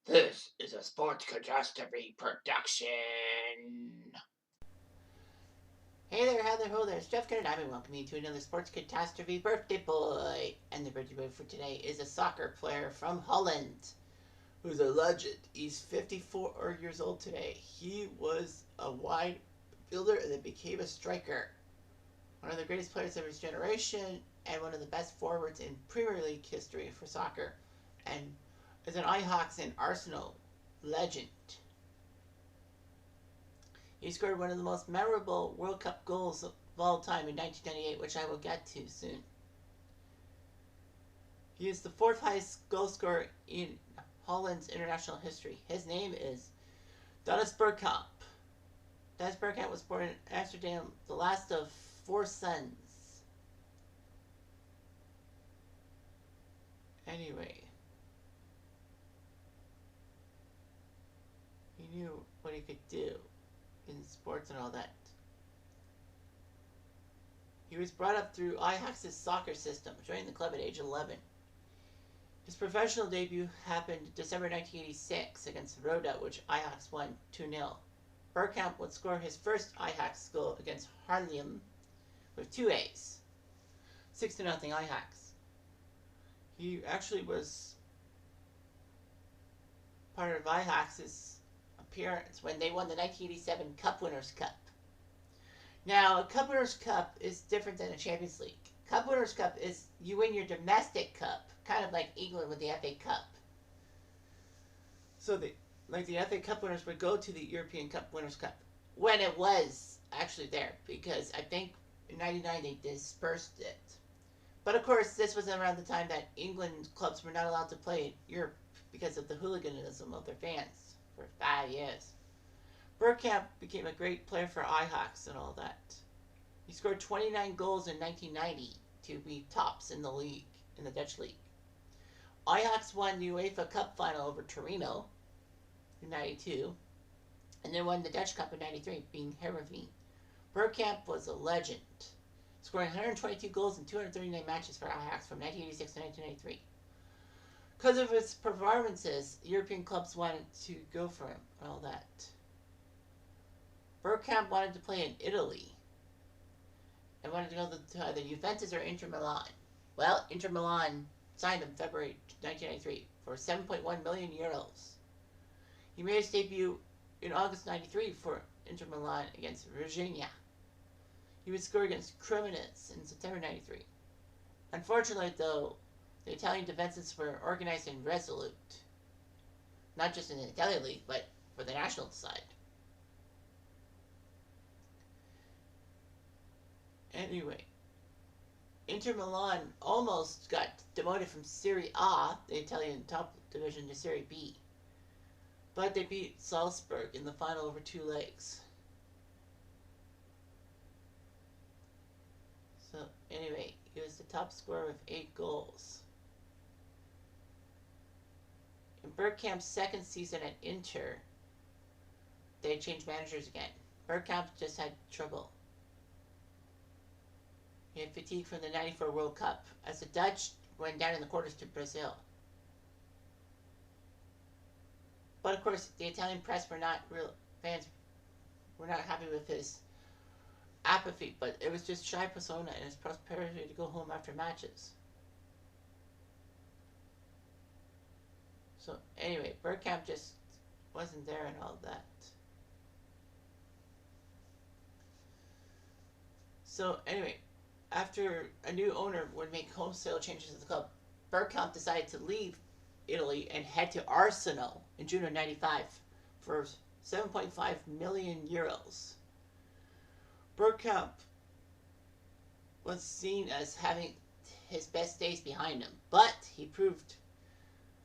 This is a sports catastrophe production. Hey there, how there, ho there, it's Jeff Kennedy. I'm welcoming you to another sports catastrophe birthday boy. And the birthday boy for today is a soccer player from Holland who's a legend. He's 54 years old today. He was a wide fielder and then became a striker. One of the greatest players of his generation and one of the best forwards in Premier League history for soccer. And is an Ajax and Arsenal legend. He scored one of the most memorable World Cup goals of all time in 1998, which I will get to soon. He is the fourth highest goal scorer in Holland's international history. His name is Bergkamp. Bergkamp was born in Amsterdam, the last of 4 sons. Anyway, he knew what he could do in sports and all that. He was brought up through Ajax's soccer system, joining the club at age 11. His professional debut happened December 1986 against Roda, which Ajax won 2-0. Bergkamp would score his first Ajax goal against Haarlem with 2 A's. 6-0 Ajax. He actually was part of Ajax's appearance when they won the 1987 Cup Winners' Cup. Now, a Cup Winners' Cup is different than a Champions League. Cup Winners' Cup is you win your domestic cup, kind of like England with the FA Cup. So the FA Cup winners would go to the European Cup Winners' Cup when it was actually there, because I think in '99 they dispersed it. But of course, this was around the time that England clubs were not allowed to play in Europe because of the hooliganism of their fans for 5 years. Bergkamp became a great player for Ajax and all that. He scored 29 goals in 1990 to be tops in the league, in the Dutch league. Ajax won the UEFA Cup final over Torino in 92, and then won the Dutch Cup in 93, beating Heerenveen. Bergkamp was a legend, scoring 122 goals in 239 matches for Ajax from 1986 to 1993. Because of his performances, European clubs wanted to go for him and all that. Bergkamp wanted to play in Italy and wanted to go to either Juventus or Inter Milan. Well, Inter Milan signed him February 1993 for 7.1 million euros. He made his debut in August 93 for Inter Milan against Virginia. He would score against Cremonese in September 93. Unfortunately, though, the Italian defenses were organized and resolute. Not just in the Italian league, but for the national side. Anyway, Inter Milan almost got demoted from Serie A, the Italian top division, to Serie B. But they beat Salzburg in the final over 2 legs. So, anyway, he was the top scorer with 8 goals. In Bergkamp's second season at Inter, they changed managers again. Bergkamp just had trouble. He had fatigue from the 94 World Cup as the Dutch went down in the quarters to Brazil. But of course, the Italian press fans were not happy with his apathy, but it was just shy persona and his prosperity to go home after matches. So anyway, Bergkamp just wasn't there and all that. So anyway, after a new owner would make wholesale changes to the club, Bergkamp decided to leave Italy and head to Arsenal in June of '95 for 7.5 million euros. Bergkamp was seen as having his best days behind him, but he proved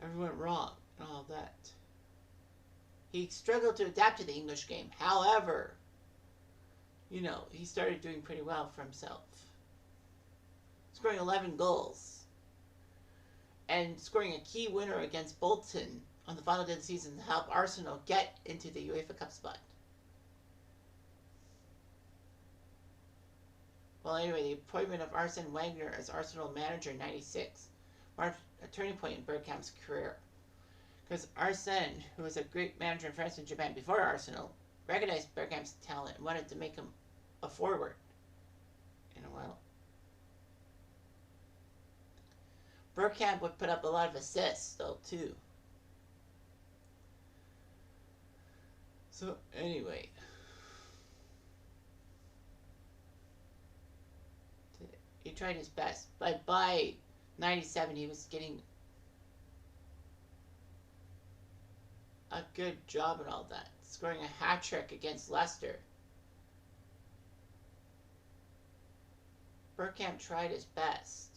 everyone wrong and all that. He struggled to adapt to the English game. However, he started doing pretty well for himself. Scoring 11 goals and scoring a key winner against Bolton on the final day of the season to help Arsenal get into the UEFA Cup spot. Well, anyway, the appointment of Arsene Wenger as Arsenal manager in '96 marked a turning point in Bergkamp's career. Because Arsene, who was a great manager in France and Japan before Arsenal, recognized Bergkamp's talent and wanted to make him a forward. In a while, Bergkamp would put up a lot of assists, though, too. So, anyway. He tried his best. But by 97, he was getting a good job and all that. Scoring a hat-trick against Leicester. Bergkamp tried his best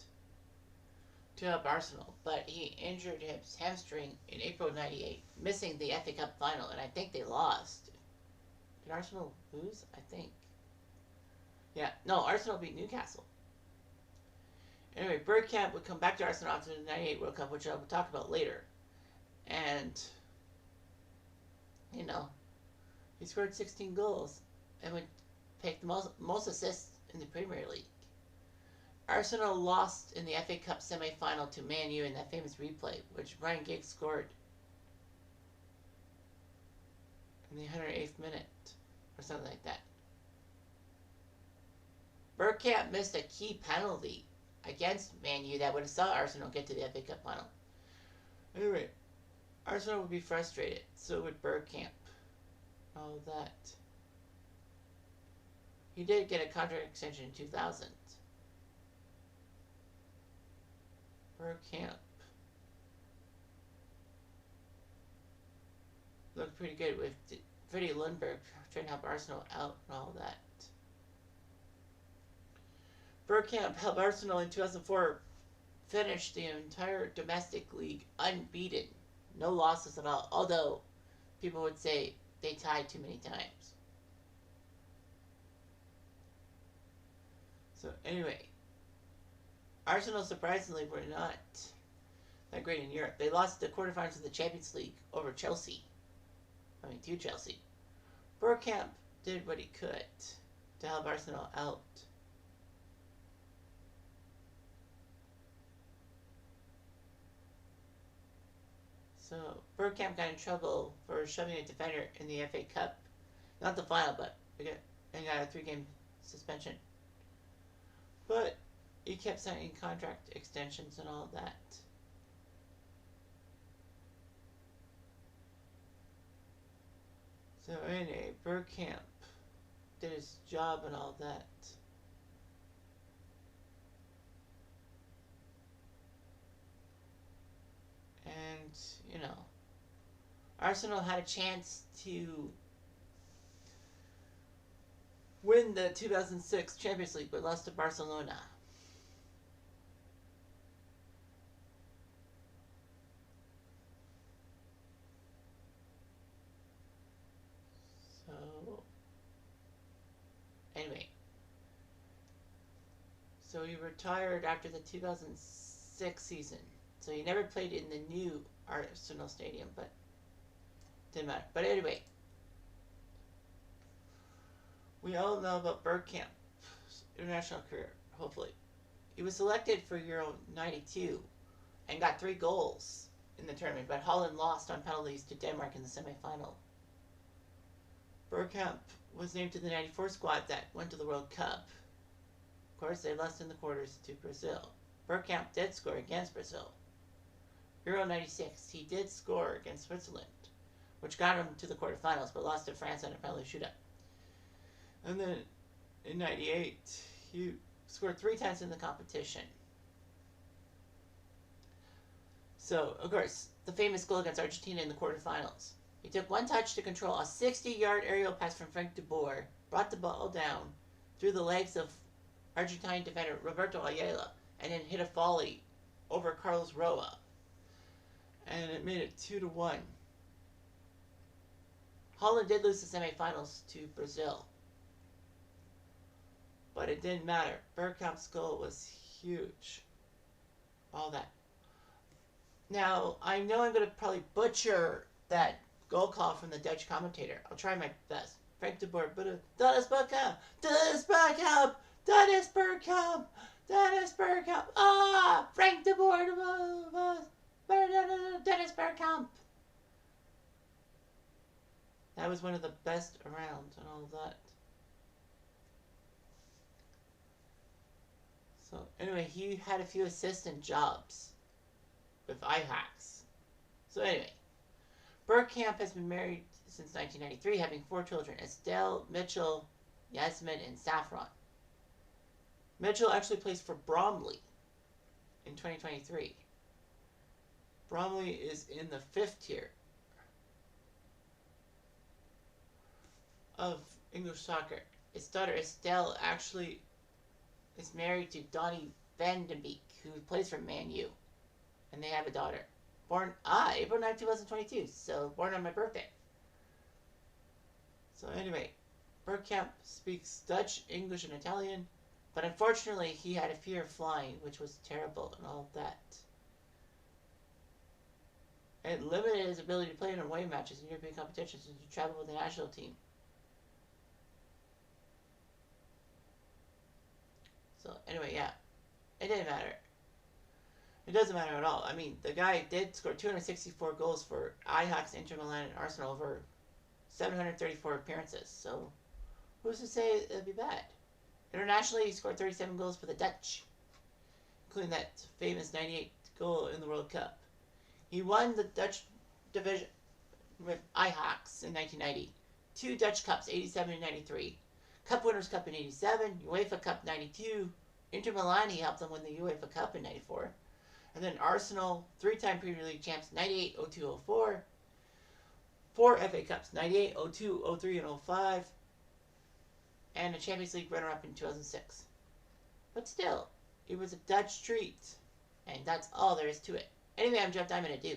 to help Arsenal, but he injured his hamstring in April 98, missing the FA Cup final, and I think they lost. Did Arsenal lose? I think. Yeah, no, Arsenal beat Newcastle. Anyway, Bergkamp would come back to Arsenal after the 98 World Cup, which I will talk about later. And, you know, he scored 16 goals and would take the most assists in the Premier League. Arsenal lost in the FA Cup semi-final to Man U in that famous replay, which Ryan Giggs scored in the 108th minute, or something like that. Bergkamp missed a key penalty against Man U that would have saw Arsenal get to the FA Cup final. Anyway, Arsenal would be frustrated, so would Bergkamp. All that. He did get a contract extension in 2000. Bergkamp looked pretty good with Freddie Lundberg trying to help Arsenal out and all that. Bergkamp helped Arsenal in 2004 finish the entire domestic league unbeaten. No losses at all, although people would say they tied too many times. So anyway, Arsenal surprisingly were not that great in Europe. They lost the quarterfinals of the Champions League over Chelsea. To Chelsea. Bergkamp did what he could to help Arsenal out. So Bergkamp got in trouble for shoving a defender in the FA Cup. Not the final, but he got a 3-game suspension. But he kept signing contract extensions and all that. So anyway, Bergkamp did his job and all that. And, you know, Arsenal had a chance to win the 2006 Champions League, but lost to Barcelona. So, anyway. So he retired after the 2006 season. So he never played in the new Arsenal Stadium, but didn't matter. But anyway, we all know about Bergkamp's international career, hopefully. He was selected for Euro 92 and got 3 goals in the tournament, but Holland lost on penalties to Denmark in the semi-final. Bergkamp was named to the 94 squad that went to the World Cup. Of course, they lost in the quarters to Brazil. Bergkamp did score against Brazil. Euro 96, he did score against Switzerland, which got him to the quarterfinals, but lost to France on a penalty shootout. And then in 98, he scored 3 times in the competition. So, of course, the famous goal against Argentina in the quarterfinals. He took 1 touch to control a 60-yard aerial pass from Frank de Boer, brought the ball down through the legs of Argentine defender Roberto Ayala, and then hit a volley over Carlos Roa. And it made it 2-1. Holland did lose the semifinals to Brazil. But it didn't matter. Bergkamp's goal was huge. All that. Now, I know I'm going to probably butcher that goal call from the Dutch commentator. I'll try my best. Frank de Boer, dat is Bergkamp! Dat is Bergkamp! Dat is Bergkamp! Dat is Bergkamp! Ah! Frank de Boer! Dat is Bergkamp! That was one of the best around and all of that. So anyway, he had a few assistant jobs with Ajax. So anyway, Bergkamp has been married since 1993, having 4 children: Estelle, Mitchell, Yasmin, and Saffron. Mitchell actually plays for Bromley in 2023. Bromley is in the 5th tier of English soccer. His daughter Estelle actually is married to Donny Van de Beek, who plays for Man U, and they have a daughter, born April 9, 2022. So born on my birthday. So anyway, Bergkamp speaks Dutch, English, and Italian, but unfortunately he had a fear of flying, which was terrible and all of that. It limited his ability to play in away matches in European competitions and to travel with the national team. So anyway, yeah, it didn't matter. It doesn't matter at all. I mean, the guy did score 264 goals for Ajax, Inter Milan, and Arsenal over 734 appearances. So who's to say it'd be bad? Internationally, he scored 37 goals for the Dutch, including that famous 98 goal in the World Cup. He won the Dutch division with Ajax in 1990, 2 Dutch Cups, 87 and 93, Cup Winners' Cup in 87, UEFA Cup 92, Inter Milan, he helped them win the UEFA Cup in 94, and then Arsenal, 3-time Premier League champs, 98, 02, 04, 4 FA Cups, 98, 02, 03, and 05, and a Champions League runner-up in 2006. But still, it was a Dutch treat, and that's all there is to it. Anyway, I'm Jeff Diamond, adieu.